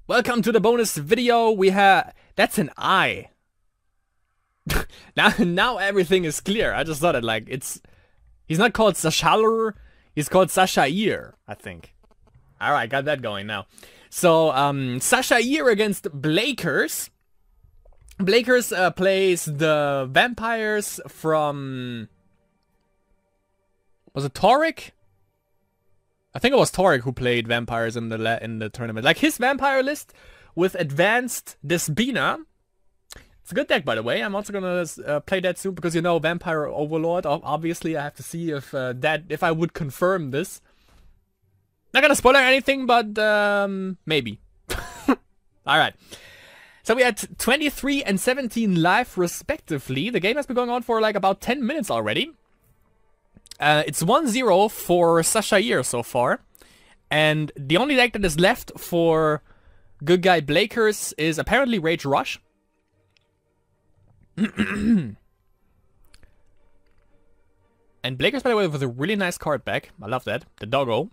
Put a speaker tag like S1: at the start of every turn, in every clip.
S1: Welcome to the bonus video. We have... That's an I. now everything is clear. I just thought it like it's... He's not called SashaIr. He's called SashaIr, I think. Alright, got that going now. So, SashaIr against Blakerz. Blakerz plays the vampires from... Was it Torek? I think it was Torek who played vampires in the tournament. Like his vampire list with advanced Despina. It's a good deck, by the way. I'm also gonna play that soon because, you know, Vampire Overlord. Obviously, I have to see if if I would confirm this. Not gonna spoiler anything, but maybe. All right. So we had 23 and 17 live respectively. The game has been going on for like about 10 minutes already. It's 1-0 for SashaIr so far. And the only deck that is left for good guy Blakerz is apparently Rage Rush. And Blakerz, by the way, with a really nice card back. I love that. The doggo.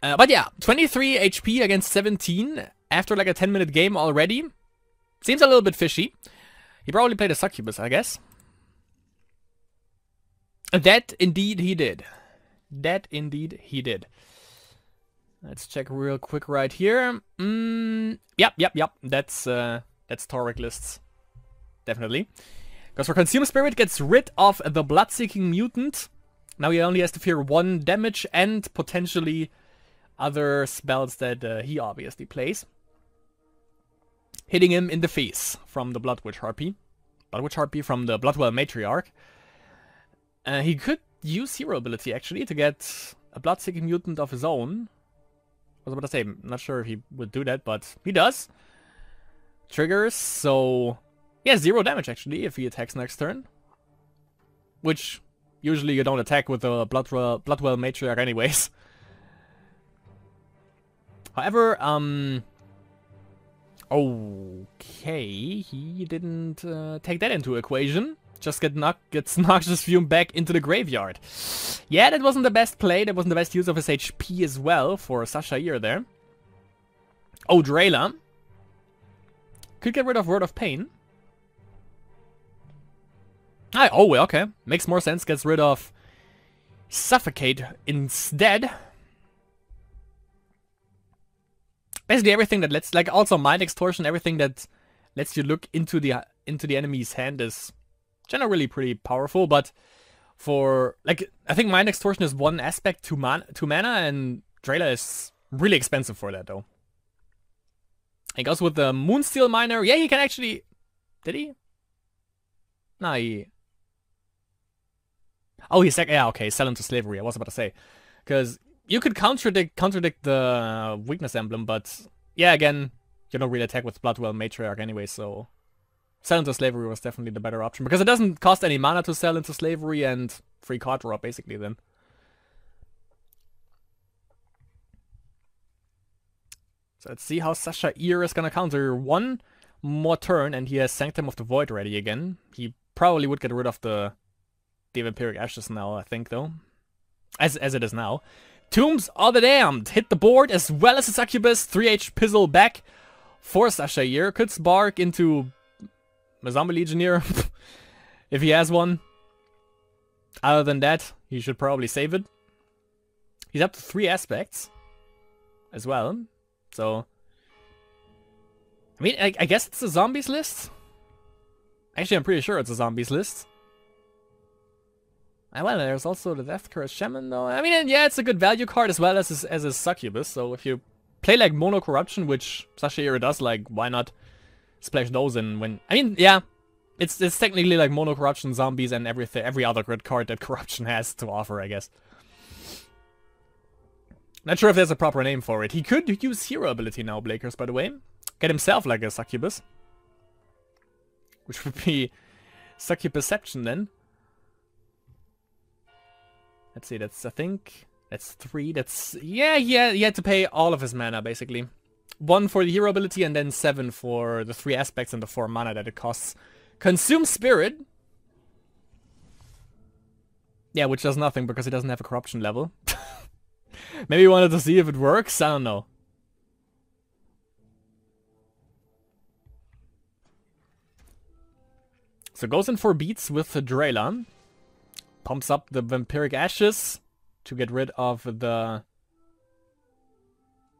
S1: But yeah, 23 HP against 17 after like a 10-minute game already. Seems a little bit fishy. He probably played a succubus, I guess. That indeed he did. That indeed he did. Let's check real quick right here. Yep. That's Torek lists. Definitely. Because for Consume Spirit gets rid of the Blood-Seeking Mutant. Now he only has to fear 1 damage and potentially other spells that he obviously plays. Hitting him in the face from the Blood Witch Harpy. Blood Witch Harpy from the Bloodwell Matriarch. He could use Hero Ability actually to get a Blood-Seeking Mutant of his own. I was about to say, I'm not sure if he would do that, but he does. Triggers, so... Yeah, 0 damage actually if he attacks next turn. Which, usually you don't attack with the Bloodwell Matriarch anyways. However, okay, he didn't take that into equation. Just gets Noxious Fume back into the graveyard. Yeah, that wasn't the best play. That wasn't the best use of his HP as well for SashaIr there. Oh, Drayla. Could get rid of Word of Pain. Oh, okay. Makes more sense. Gets rid of Suffocate instead. Basically everything that lets, like also Mind Extortion, everything that lets you look into the enemy's hand is generally pretty powerful, but for, like, I think Mind Extortion is one aspect to mana, and Drayla is really expensive for that, though. He goes with the Moonsteel Miner. Yeah, he can actually... Did he? No, he... Oh, he's like... Yeah, okay, sell into slavery, I was about to say. Because you could contradict the weakness emblem, but... Yeah, again, you don't really attack with Bloodwell Matriarch anyway, so... Sell into slavery was definitely the better option, because it doesn't cost any mana to sell into slavery and free card draw, basically, then. So let's see how SashaIr is gonna counter one more turn, and he has Sanctum of the Void ready again. He probably would get rid of the Vampiric Ashes now, I think, though. As it is now. Tombs of the Damned hit the board, as well as the Succubus. 3H Pizzle back for SashaIr. Could spark into... a Zombie Legionnaire, if he has one. Other than that, he should probably save it. He's up to 3 aspects as well. So, I mean, I guess it's a zombies list. Actually, I'm pretty sure it's a zombies list. And well, there's also the Death Curse Shaman, though. I mean, yeah, it's a good value card as well as a Succubus. So if you play like Mono Corruption, which SashaIr does, like, why not splash those in when... I mean, yeah, it's technically like Mono Corruption, Zombies, and every other good card that Corruption has to offer, I guess. Not sure if there's a proper name for it. He could use Hero Ability now, Blakerz, by the way. Get himself like a Succubus. Which would be Succubusception then. Let's see, that's, I think, that's 3. That's, yeah, he had to pay all of his mana, basically. 1 for the Hero Ability, and then 7 for the 3 aspects and the 4 mana that it costs. Consume Spirit. Yeah, which does nothing because it doesn't have a corruption level. Maybe he wanted to see if it works, I don't know. So goes in for beats with the Drayla. Pumps up the Vampiric Ashes to get rid of the...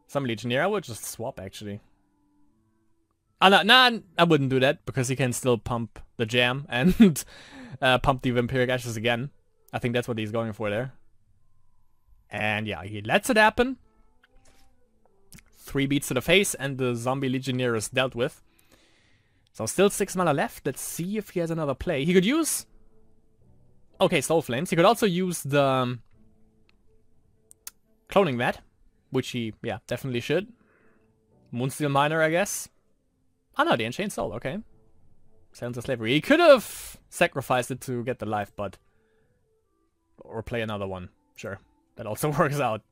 S1: Some Legionnaire. I would just swap, actually. Nah, I wouldn't do that, because he can still pump the Jam and pump the Vampiric Ashes again. I think that's what he's going for there. And yeah, he lets it happen. 3 beats to the face, and the Zombie Legionnaire is dealt with. So still 6 mana left. Let's see if he has another play. He could use... Okay, Soul Flames. He could also use the... Cloning Vat. Which he, yeah, definitely should. Moonsteel Miner, I guess. Oh no, the Enchained Soul, okay. Sell into Slavery. He could have sacrificed it to get the life, but... Or play another one. Sure. That also works out.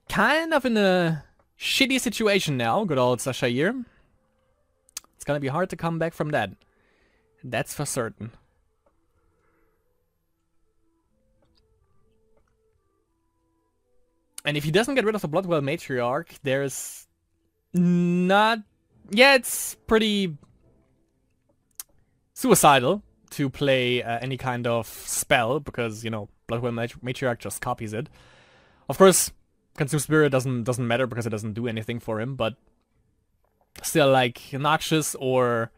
S1: Kind of in a shitty situation now, good old SashaIr. It's gonna be hard to come back from that. That's for certain. And if he doesn't get rid of the Bloodwell Matriarch, there's not... Yeah, it's pretty suicidal to play any kind of spell, because, you know, Bloodwell Matriarch just copies it. Of course, Consume Spirit doesn't matter because it doesn't do anything for him, but still, like, Noxious or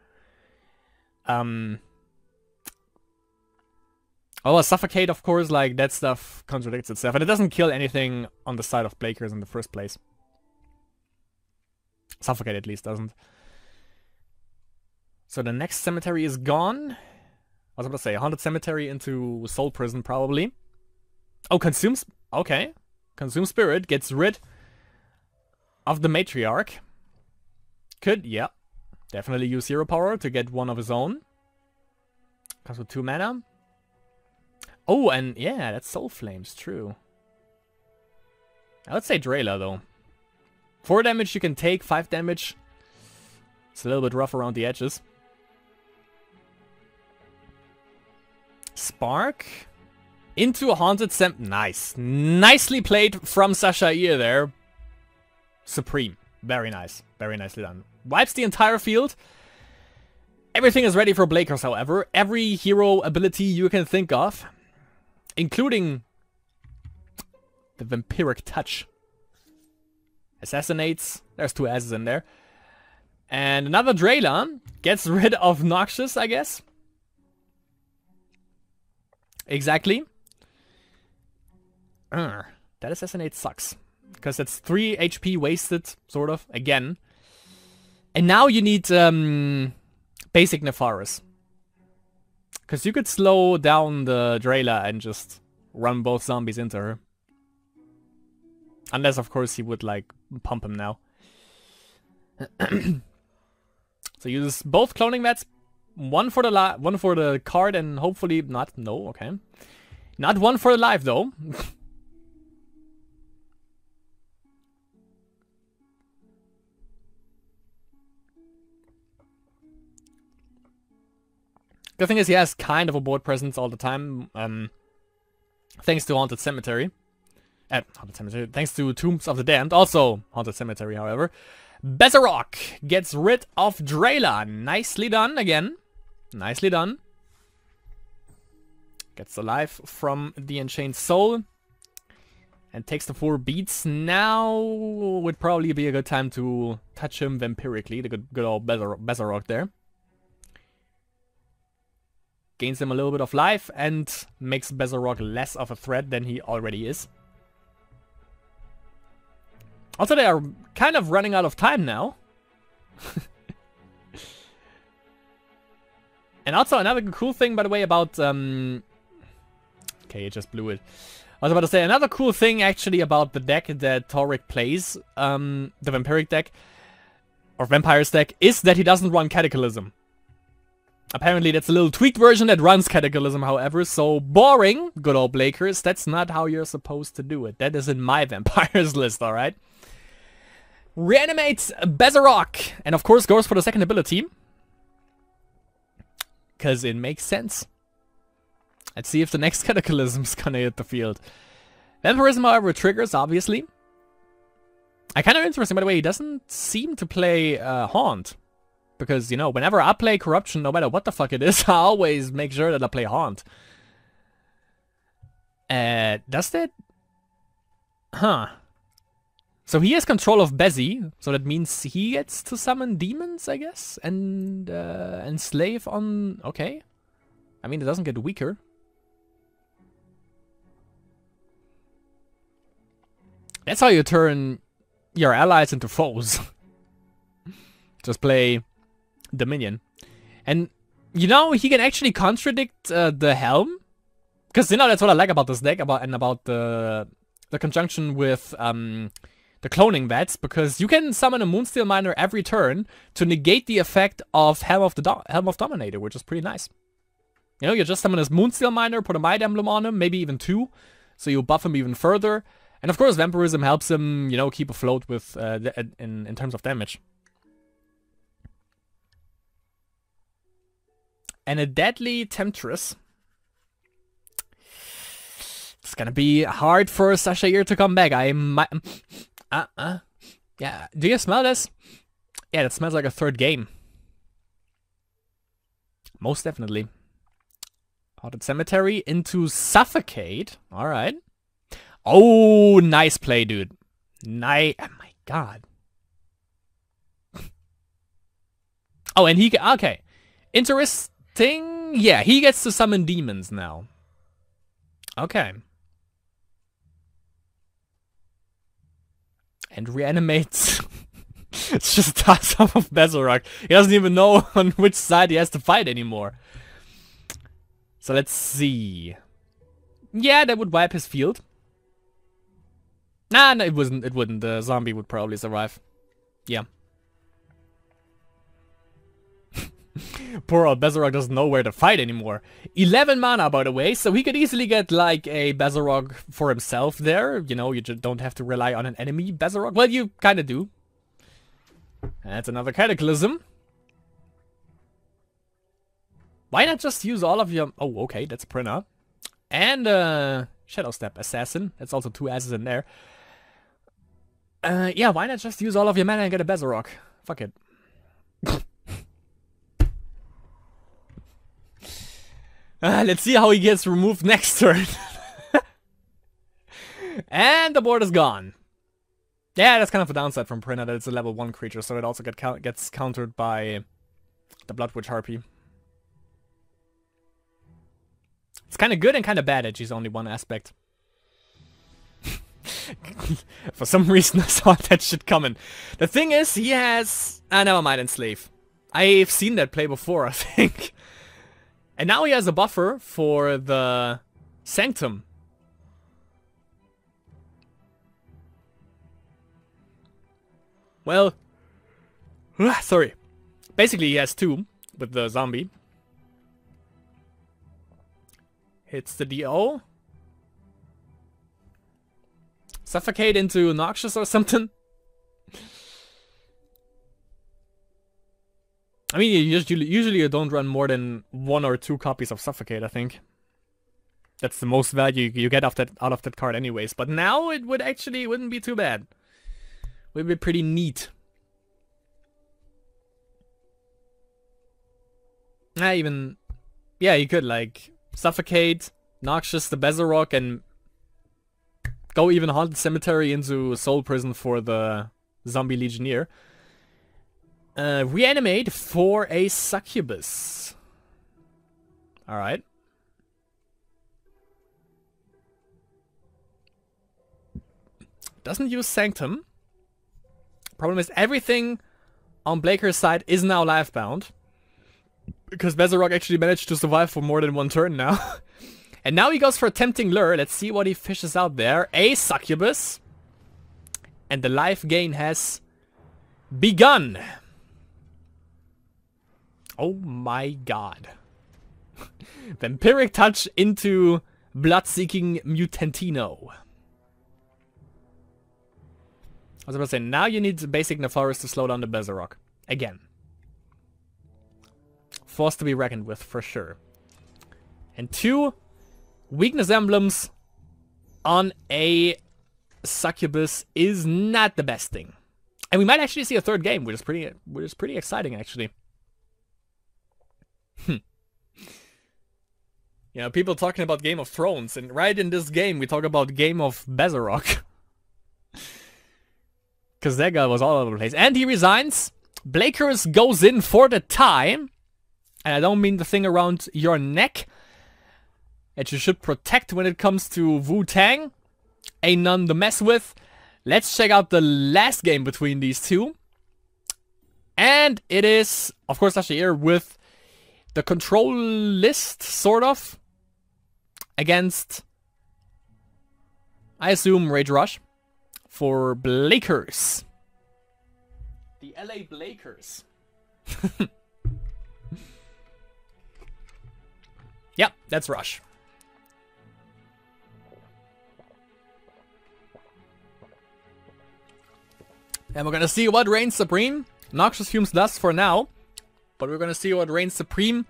S1: Suffocate, of course, like, that stuff contradicts itself, and it doesn't kill anything on the side of Blakerz in the first place. Suffocate, at least, doesn't. So the next cemetery is gone. I was about to say, Haunted Cemetery into Soul Prison, probably. Oh, Consumes... Okay. Consume Spirit gets rid of the Matriarch. Could, yeah. Definitely use Hero Power to get one of his own. Comes with 2 mana. Oh, and yeah, that's Soul Flames, true. I would say Drayla, though. 4 damage you can take, 5 damage. It's a little bit rough around the edges. Spark. Into a Haunted Nice. Nicely played from SashaIr there. Supreme. Very nice. Very nicely done. Wipes the entire field. Everything is ready for Blakerz, however. Every hero ability you can think of. Including the Vampiric Touch. Assassinates. There's 2 S's in there. And another Drayla gets rid of Noxious, I guess. Exactly. That Assassinate sucks. Because it's 3 HP wasted, sort of, again. And now you need basic Nefaris. Because you could slow down the Drayla and just run both zombies into her. Unless, of course, he would, like, pump him now. So use both Cloning Vats. One for the card and hopefully not... No, okay. Not one for the life, though. The thing is, he has kind of a board presence all the time. Thanks to Haunted Cemetery. Haunted Cemetery. Thanks to Tombs of the Damned. Also Haunted Cemetery, however. Bezarok gets rid of Drayla. Nicely done again. Nicely done. Gets the life from the Enchained Soul. And takes the 4 beats. Now would probably be a good time to touch him vampirically. The good old Bezarok there. Gains him a little bit of life and makes Bezarok less of a threat than he already is. Also, they are kind of running out of time now. And also, another cool thing, by the way, about... Okay, it just blew it. I was about to say, another cool thing, actually, about the deck that Torek plays, the Vampiric deck, or Vampires deck, is that he doesn't run Cataclysm. Apparently, that's a little tweaked version that runs Cataclysm, however, so boring, good old Blakerz, that's not how you're supposed to do it. That is in my Vampires list, alright? Reanimates Bezarok, and of course goes for the second ability. Because it makes sense. Let's see if the next Cataclysm's gonna hit the field. Vampirism, however, triggers, obviously. Kind of interesting, by the way, he doesn't seem to play Haunt. Because, you know, whenever I play Corruption, no matter what the fuck it is, I always make sure that I play Haunt. Does that? Huh. So he has control of Bezzy, so that means he gets to summon demons, I guess? And enslave on... Okay. I mean, it doesn't get weaker. That's how you turn your allies into foes. Just play Dominion. And, you know, he can actually contradict the Helm. Because, you know, that's what I like about this deck, about the conjunction with the cloning vets, because you can summon a Moonsteel Miner every turn to negate the effect of Helm of Dominator, which is pretty nice. You know, you just summon this Moonsteel Miner, put a Might Emblem on him, maybe even 2, so you buff him even further. And of course, Vampirism helps him, you know, keep afloat with in terms of damage. And a Deadly Temptress. It's gonna be hard for SashaIr to come back. I might... Yeah, do you smell this? Yeah, that smells like a third game. Most definitely. Haunted Cemetery into Suffocate. Alright. Oh, nice play, dude. Oh my god. Oh, and he... Okay. Interesting. Yeah, he gets to summon demons now. Okay. And reanimates. It's just toss off of Bezorok. He doesn't even know on which side he has to fight anymore. So let's see. Yeah, that would wipe his field. Nah, no, it wouldn't. The zombie would probably survive. Yeah. Poor old Bezorok doesn't know where to fight anymore. 11 mana, by the way, so he could easily get, like, a Bezorok for himself there. You know, you just don't have to rely on an enemy Bezorok. Well, you kind of do. That's another Cataclysm. Why not just use all of your... Oh, okay, that's a printer. And, Shadow Step Assassin. That's also 2 asses in there. Yeah, why not just use all of your mana and get a Bezorok? Fuck it. Let's see how he gets removed next turn. And the board is gone. Yeah, that's kind of a downside from Printer, that it's a level 1 creature, so it also gets countered by the Blood Witch Harpy. It's kind of good and kind of bad that she's only one aspect. For some reason I saw that shit coming. The thing is, he has... never mind, Enslave. I've seen that play before, I think. And now he has a buffer for the Sanctum. Well, sorry. Basically, he has 2 with the zombie. Hits the DO. Suffocate into Noxious or something. I mean, usually you don't run more than 1 or 2 copies of Suffocate, I think. That's the most value you get out of that card anyways. But now it wouldn't be too bad. Would be pretty neat. Yeah, you could, like, Suffocate, Noxious the Bezorok, and go even Haunted Cemetery into Soul Prison for the Zombie Legionnaire. Reanimate for a Succubus. Alright. Doesn't use Sanctum. Problem is, everything on Blaker's side is now life-bound. Because Bezorok actually managed to survive for more than 1 turn now. And now he goes for a Tempting Lure. Let's see what he fishes out there. A Succubus. And the life gain has begun. Oh my god. Vampiric Touch into Blood-Seeking Mutantino. I was about to say, now you need the basic Nefaris to slow down the Bezorok. Again. force to be reckoned with for sure. And 2 weakness emblems on a succubus is not the best thing. And we might actually see a 3rd game, which is pretty exciting actually. You know, people talking about Game of Thrones, and right in this game we talk about Game of Bezarok. Because that guy was all over the place. And he resigns. Blakerz goes in for the tie. And I don't mean the thing around your neck that you should protect when it comes to Wu-Tang. Ain't none to mess with. Let's check out the last game between these two. And it is, of course, SashaIr with the control list, sort of. Against, I assume, Rage Rush for Blakerz. The LA Blakerz. Yep, that's Rush. And we're gonna see what reigns supreme. Noxious Fumes does for now. But we're gonna see what reigns supreme.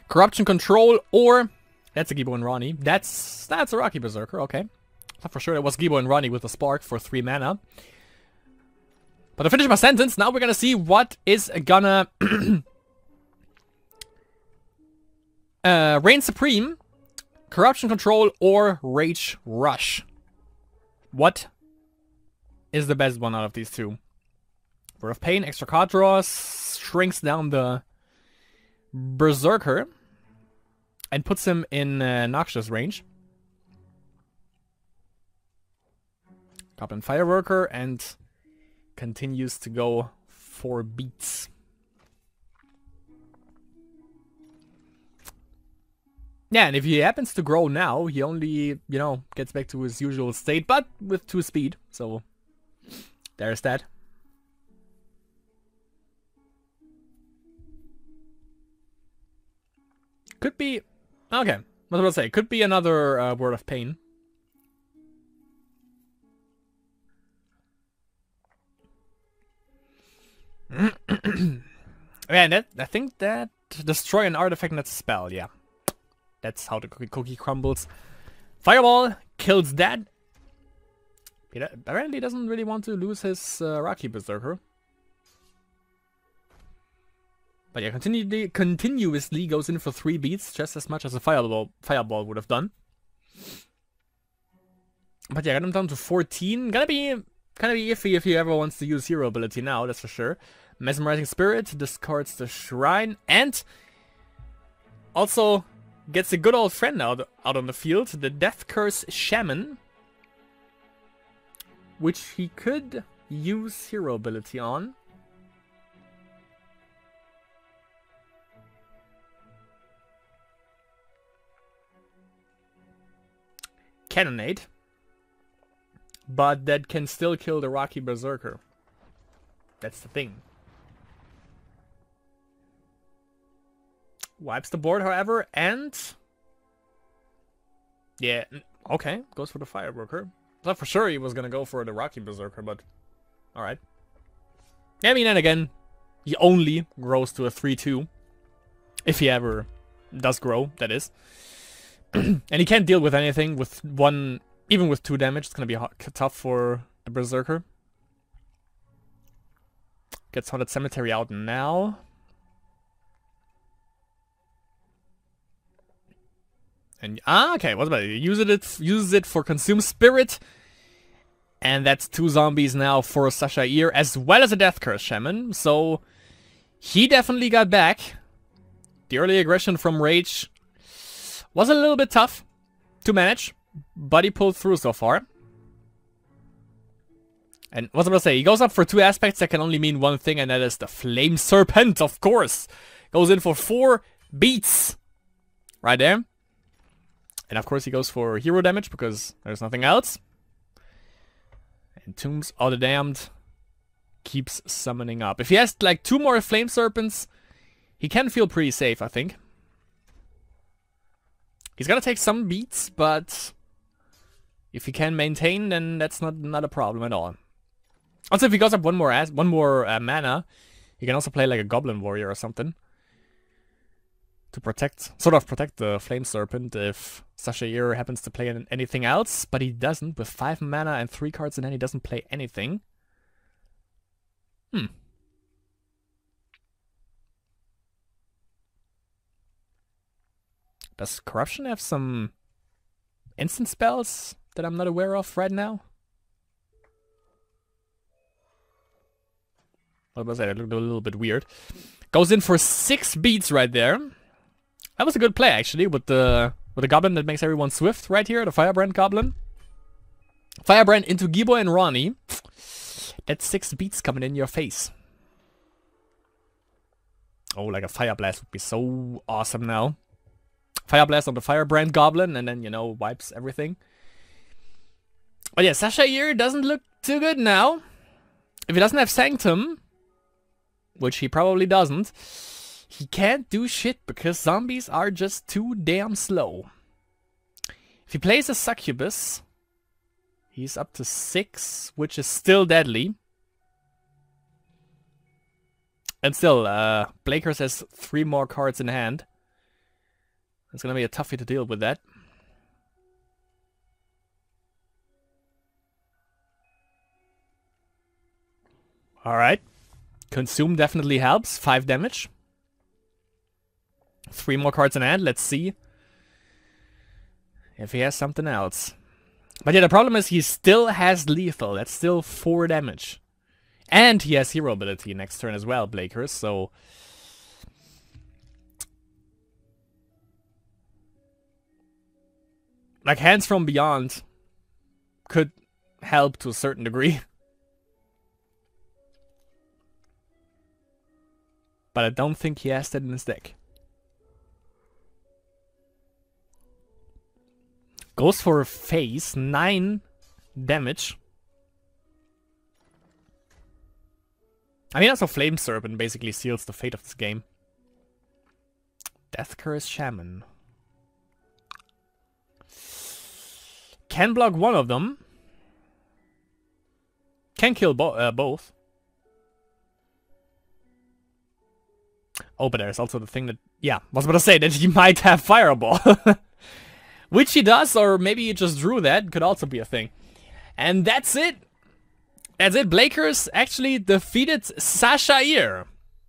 S1: Corruption Control or... That's a Gibo and Ronnie. That's a Rocky Berserker, okay. I thought for sure it was Gibo and Ronnie with a Spark for 3 mana. But to finish my sentence, now we're gonna see what is gonna... reign supreme, Corruption Control, or Rage Rush. What is the best one out of these two? Word of Pain, extra card draws, shrinks down the Berserker. And puts him in Noxious range. Goblin Fireworker and continues to go 4 beats. Yeah, and if he happens to grow now, he only, you know, gets back to his usual state, but with 2 speed. So, there's that. Could be... Okay, what was I about to say? Could be another Word of Pain. Yeah, I think that destroy an artifact, not a spell, yeah. That's how the cookie crumbles. Fireball kills that. He apparently doesn't really want to lose his Rocky Berserker. But yeah, continuously goes in for 3 beats, just as much as a fireball would have done. But yeah, got him down to 14. Gonna be kind of iffy if he ever wants to use hero ability now, that's for sure. Mesmerizing Spirit discards the Shrine and also gets a good old friend out on the field, the Death Curse Shaman, which he could use hero ability on. Cannonade, but that can still kill the Rocky Berserker. That's the thing. Wipes the board, however, and... Yeah, okay, goes for the Fireworker. I thought for sure he was gonna go for the Rocky Berserker, but... Alright. I mean, and again, he only grows to a 3-2. If he ever does grow, that is. And he can't deal with anything with 1, even with 2 damage. It's gonna be tough for the Berserker. Gets Haunted Cemetery out now. And okay, what about it? Uses it for Consume Spirit. And that's 2 zombies now for SashaIr, as well as a Death Curse Shaman. So he definitely got back. The early aggression from Rage was a little bit tough to manage, but he pulled through so far. And what was I about to say? He goes up for 2 aspects that can only mean one thing, and that is the Flame Serpent, of course. Goes in for 4 beats. Right there. And of course he goes for hero damage, because there's nothing else. And Tombs of the Damned keeps summoning up. If he has like 2 more Flame Serpents, he can feel pretty safe, I think. He's gonna take some beats, but if he can maintain, then that's not a problem at all. Also, if he goes up one more mana, he can also play like a Goblin Warrior or something. to protect, sort of protect the Flame Serpent if SashaIr happens to play anything else, but he doesn't. With 5 mana and 3 cards in hand, he doesn't play anything. Does Corruption have some instant spells that I'm not aware of right now? What was that? It looked a little bit weird. Goes in for 6 beats right there. That was a good play actually with the goblin that makes everyone swift right here, the Firebrand goblin. Firebrand into Gibo and Ronnie. That's 6 beats coming in your face. Oh, like a Fire Blast would be so awesome now. Fire Blast on the Firebrand goblin and then, you know, wipes everything. But yeah, SashaIr doesn't look too good now. If he doesn't have Sanctum, which he probably doesn't, he can't do shit because zombies are just too damn slow. If he plays a Succubus, he's up to 6, which is still deadly. And still, Blakerz has 3 more cards in hand. It's gonna be a toughie to deal with that. Alright. Consume definitely helps. 5 damage. 3 more cards in hand. Let's see if he has something else. But yeah, the problem is he still has lethal. That's still 4 damage. And he has hero ability next turn as well, Blakerz, so... like, Hands from Beyond could help to a certain degree. But I don't think he has that in his deck. Goes for a face, 9 damage. I mean, also Flame Serpent basically seals the fate of this game. Death Curse Shaman. Can block one of them. Can kill both. Oh, but there's also the thing that... yeah, I was about to say that he might have Fireball. Which he does, or maybe he just drew that. Could also be a thing. And that's it. That's it. Blakerz actually defeated SashaIr.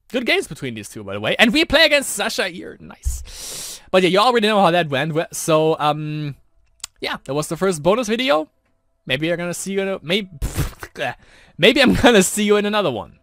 S1: Good games between these two, by the way. And we play against SashaIr. Nice. But yeah, you already know how that went. So, yeah, that was the first bonus video. Maybe you're gonna see you in a... maybe I'm gonna see you in another one.